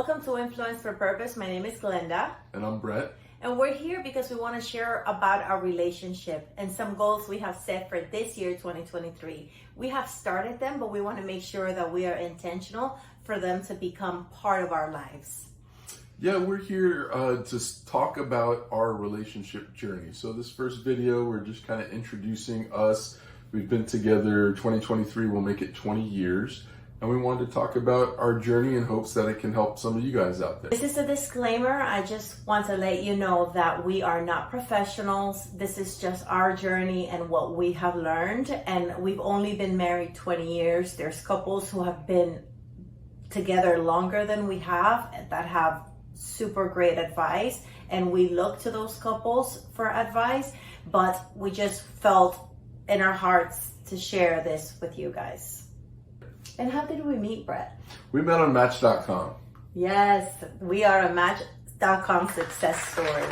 Welcome to Influence for Purpose. My name is Glenda. And I'm Brett. And we're here because we want to share about our relationship and some goals we have set for this year, 2023. We have started them, but we want to make sure that we are intentional for them to become part of our lives. Yeah, we're here to talk about our relationship journey. So this first video, we're just kind of introducing us. We've been together, 2023 will make it 20 years. And we wanted to talk about our journey in hopes that it can help some of you guys out there. This is a disclaimer. I just want to let you know that we are not professionals. This is just our journey and what we have learned. And we've only been married 20 years. There's couples who have been together longer than we have that have super great advice. And we look to those couples for advice. But we just felt in our hearts to share this with you guys. And how did we meet, Brett? We met on Match.com. Yes, we are a Match.com success story.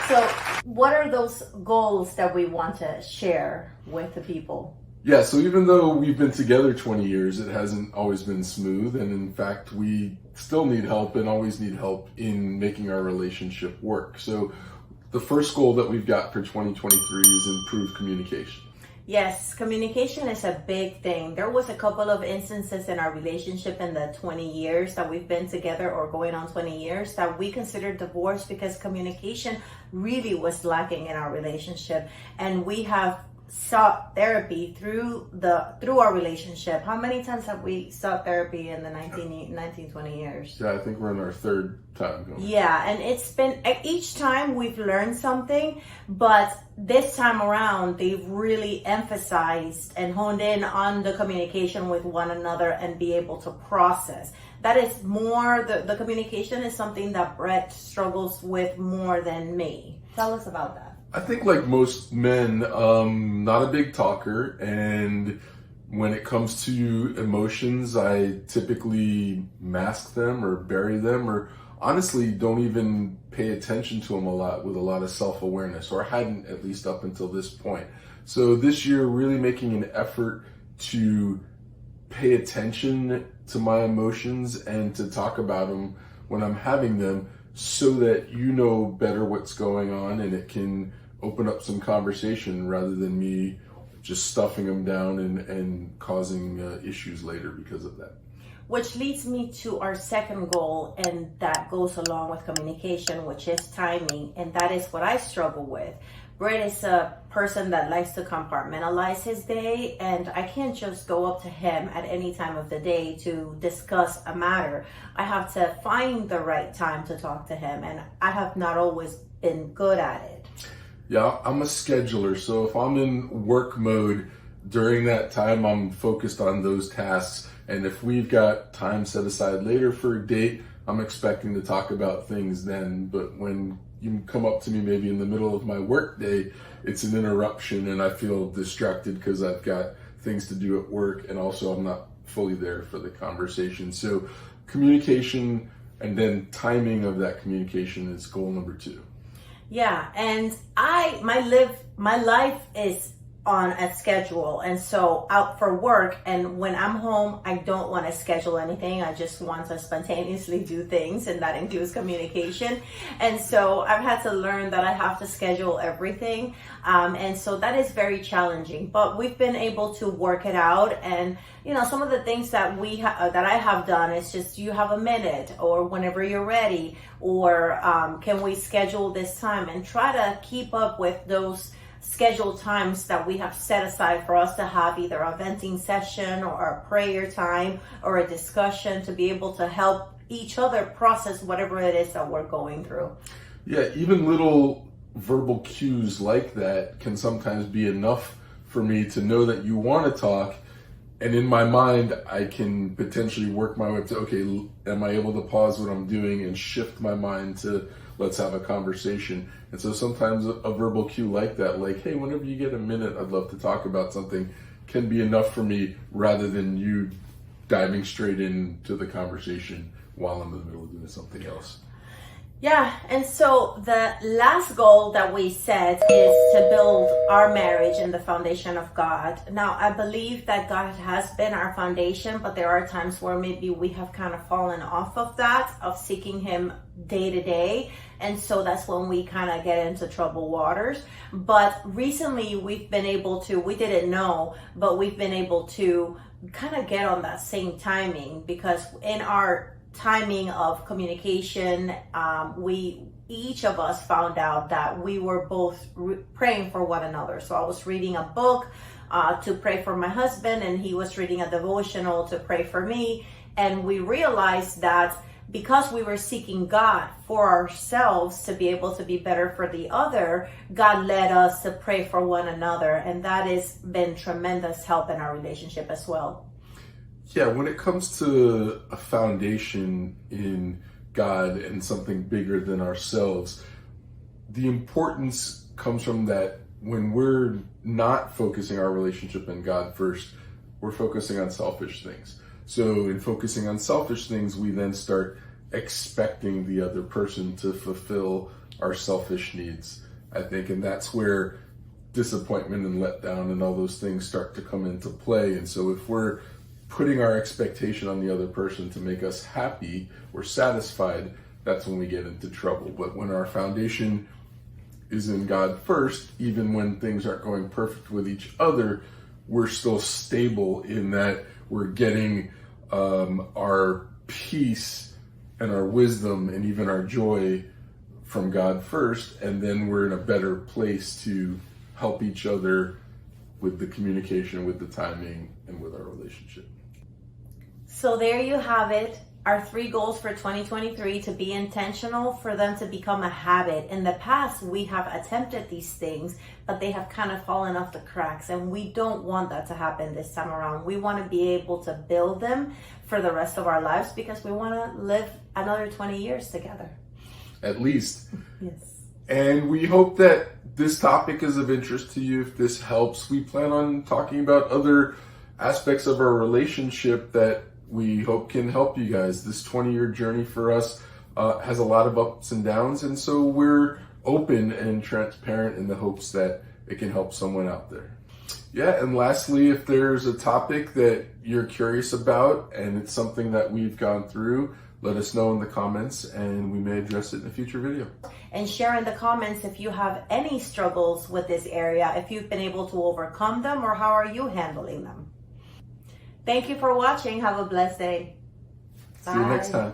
So what are those goals that we want to share with the people? Yeah, so even though we've been together 20 years, it hasn't always been smooth. And in fact, we still need help and always need help in making our relationship work. So the first goal that we've got for 2023 is improve communication. Yes, communication is a big thing. There was a couple of instances in our relationship in the 20 years that we've been together, or going on 20 years, that we considered divorce because communication really was lacking in our relationship. And we have sought therapy through our relationship. How many times have we sought therapy in the 20 years? Yeah, I think we're in our third time going. Yeah, and it's been, each time we've learned something, but this time around, they've really emphasized and honed in on the communication with one another and be able to process. That is more, the communication is something that Brett struggles with more than me. Tell us about that. I think like most men, not a big talker, and when it comes to emotions, I typically mask them or bury them, or honestly don't even pay attention to them a lot with a lot of self-awareness, or hadn't, at least up until this point. So this year, really making an effort to pay attention to my emotions and to talk about them when I'm having them, so that you know better what's going on and it can open up some conversation rather than me just stuffing them down and causing issues later because of that. Which leads me to our second goal, and that goes along with communication, which is timing. And that is what I struggle with. Brett is a person that likes to compartmentalize his day, and I can't just go up to him at any time of the day to discuss a matter. I have to find the right time to talk to him, and I have not always been good at it. Yeah, I'm a scheduler, so if I'm in work mode during that time, I'm focused on those tasks. And if we've got time set aside later for a date, I'm expecting to talk about things then. But when you come up to me maybe in the middle of my work day, it's an interruption and I feel distracted because I've got things to do at work, and also I'm not fully there for the conversation. So communication and then timing of that communication is goal number 2. Yeah, and my life is on a schedule, and so out for work, and when I'm home, I don't want to schedule anything. I just want to spontaneously do things, and that includes communication. And so I've had to learn that I have to schedule everything, and so that is very challenging. But we've been able to work it out, and some of the things that that I have done is just, you have a minute, or whenever you're ready, or can we schedule this time, and try to keep up with those scheduled times that we have set aside for us to have either a venting session or a prayer time or a discussion, to be able to help each other process whatever it is that we're going through. Yeah, even little verbal cues like that can sometimes be enough for me to know that you want to talk. And in my mind, I can potentially work my way up to, okay, am I able to pause what I'm doing and shift my mind to, let's have a conversation. And so sometimes a verbal cue like that, like, hey, whenever you get a minute, I'd love to talk about something, can be enough for me, rather than you diving straight into the conversation while I'm in the middle of doing something else. Yeah, and so the last goal that we set is to build our marriage in the foundation of God. Now, I believe that God has been our foundation, but there are times where maybe we have kind of fallen off of that, of seeking Him day to day. And so that's when we kind of get into troubled waters. But recently we've been able to, we didn't know, but we've been able to kind of get on that same timing, because in our timing of communication, we each of us found out that we were both praying for one another. So I was reading a book to pray for my husband, and he was reading a devotional to pray for me. And we realized that because we were seeking God for ourselves to be able to be better for the other, God led us to pray for one another. And that has been tremendous help in our relationship as well. Yeah, when it comes to a foundation in God and something bigger than ourselves, the importance comes from that when we're not focusing our relationship in God first, we're focusing on selfish things. So in focusing on selfish things, we then start expecting the other person to fulfill our selfish needs, I think. And that's where disappointment and letdown and all those things start to come into play. And so if we're putting our expectation on the other person to make us happy or satisfied, that's when we get into trouble. But when our foundation is in God first, even when things aren't going perfect with each other, we're still stable in that we're getting our peace and our wisdom and even our joy from God first, and then we're in a better place to help each other with the communication, with the timing, and with our relationship. So there you have it. Our 3 goals for 2023, to be intentional, for them to become a habit. In the past, we have attempted these things, but they have kind of fallen off the cracks, and we don't want that to happen this time around. We want to be able to build them for the rest of our lives, because we want to live another 20 years together. At least. Yes. And we hope that this topic is of interest to you. If this helps, we plan on talking about other aspects of our relationship that we hope can help you guys. This 20-year journey for us has a lot of ups and downs, and so we're open and transparent in the hopes that it can help someone out there. Yeah, and lastly, if there's a topic that you're curious about and it's something that we've gone through, let us know in the comments and we may address it in a future video. And share in the comments if you have any struggles with this area, if you've been able to overcome them, or how are you handling them. Thank you for watching. Have a blessed day. See you next time.